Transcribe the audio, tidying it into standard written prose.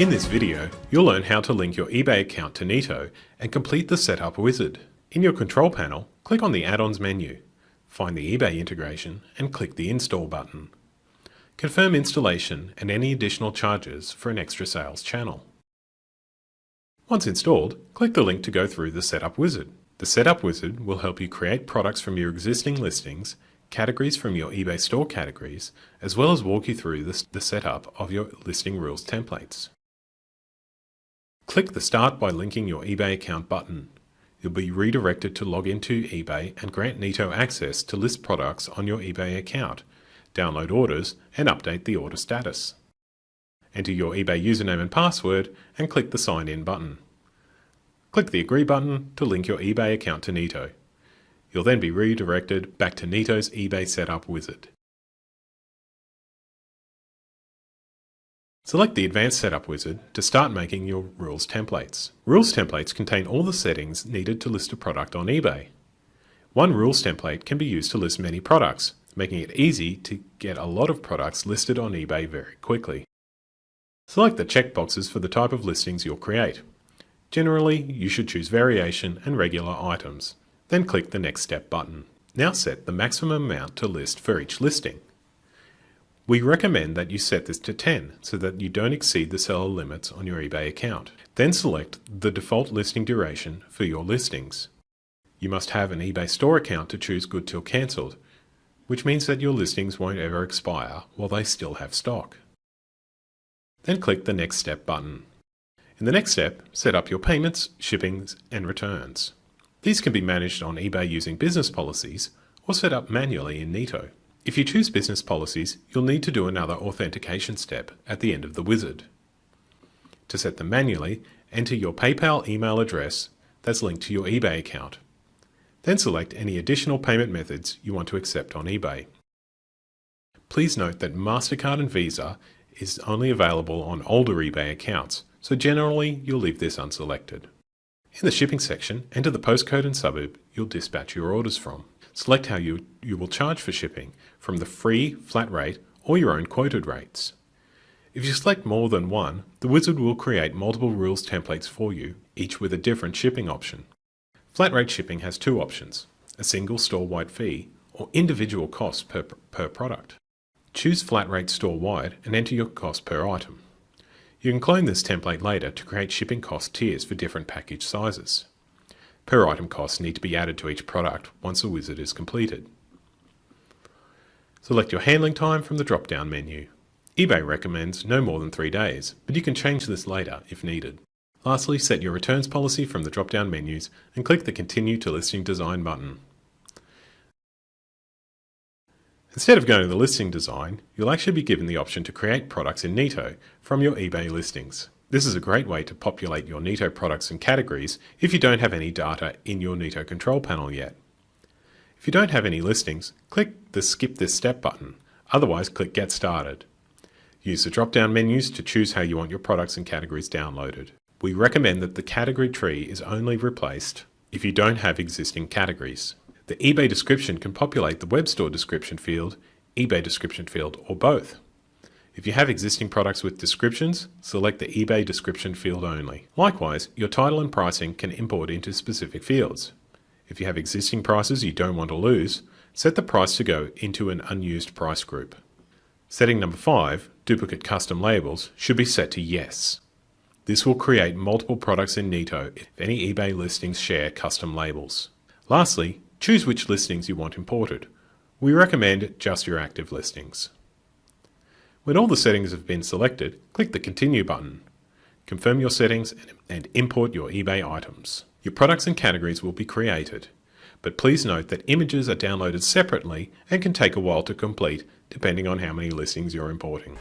In this video, you'll learn how to link your eBay account to Neto and complete the setup wizard. In your control panel, click on the Add-ons menu, find the eBay integration and click the Install button. Confirm installation and any additional charges for an extra sales channel. Once installed, click the link to go through the setup wizard. The setup wizard will help you create products from your existing listings, categories from your eBay store categories, as well as walk you through the setup of your listing rules templates. Click the Start by linking your eBay account button. You'll be redirected to log into eBay and grant Neto access to list products on your eBay account, download orders, and update the order status. Enter your eBay username and password and click the Sign In button. Click the Agree button to link your eBay account to Neto. You'll then be redirected back to Neto's eBay setup wizard. Select the Advanced Setup wizard to start making your rules templates. Rules templates contain all the settings needed to list a product on eBay. One rules template can be used to list many products, making it easy to get a lot of products listed on eBay very quickly. Select the checkboxes for the type of listings you'll create. Generally, you should choose variation and regular items. Then click the Next Step button. Now set the maximum amount to list for each listing. We recommend that you set this to 10 so that you don't exceed the seller limits on your eBay account. Then select the default listing duration for your listings. You must have an eBay store account to choose Good Till Cancelled, which means that your listings won't ever expire while they still have stock. Then click the Next Step button. In the next step, set up your payments, shippings, and returns. These can be managed on eBay using business policies or set up manually in Neto. If you choose business policies, you'll need to do another authentication step at the end of the wizard. To set them manually, enter your PayPal email address that's linked to your eBay account. Then select any additional payment methods you want to accept on eBay. Please note that MasterCard and Visa is only available on older eBay accounts, so generally you'll leave this unselected. In the shipping section, enter the postcode and suburb you'll dispatch your orders from. Select how you will charge for shipping, from the free, flat rate, or your own quoted rates. If you select more than one, the wizard will create multiple rules templates for you, each with a different shipping option. Flat rate shipping has two options, a single store-wide fee or individual cost per product. Choose flat rate store-wide and enter your cost per item. You can clone this template later to create shipping cost tiers for different package sizes. Per item costs need to be added to each product once the wizard is completed. Select your handling time from the drop-down menu. eBay recommends no more than 3 days, but you can change this later if needed. Lastly, set your returns policy from the drop-down menus and click the Continue to Listing Design button. Instead of going to the listing design, you'll actually be given the option to create products in Neto from your eBay listings. This is a great way to populate your Neto products and categories if you don't have any data in your Neto control panel yet. If you don't have any listings, click the Skip This Step button, otherwise click Get Started. Use the drop-down menus to choose how you want your products and categories downloaded. We recommend that the category tree is only replaced if you don't have existing categories. The eBay description can populate the web store description field, eBay description field, or both. If you have existing products with descriptions, select the eBay description field only. Likewise, your title and pricing can import into specific fields. If you have existing prices you don't want to lose, set the price to go into an unused price group. Setting number 5, duplicate custom labels, should be set to Yes. This will create multiple products in Neto if any eBay listings share custom labels. Lastly, choose which listings you want imported. We recommend just your active listings. When all the settings have been selected, click the Continue button. Confirm your settings and import your eBay items. Your products and categories will be created, but please note that images are downloaded separately and can take a while to complete depending on how many listings you're importing.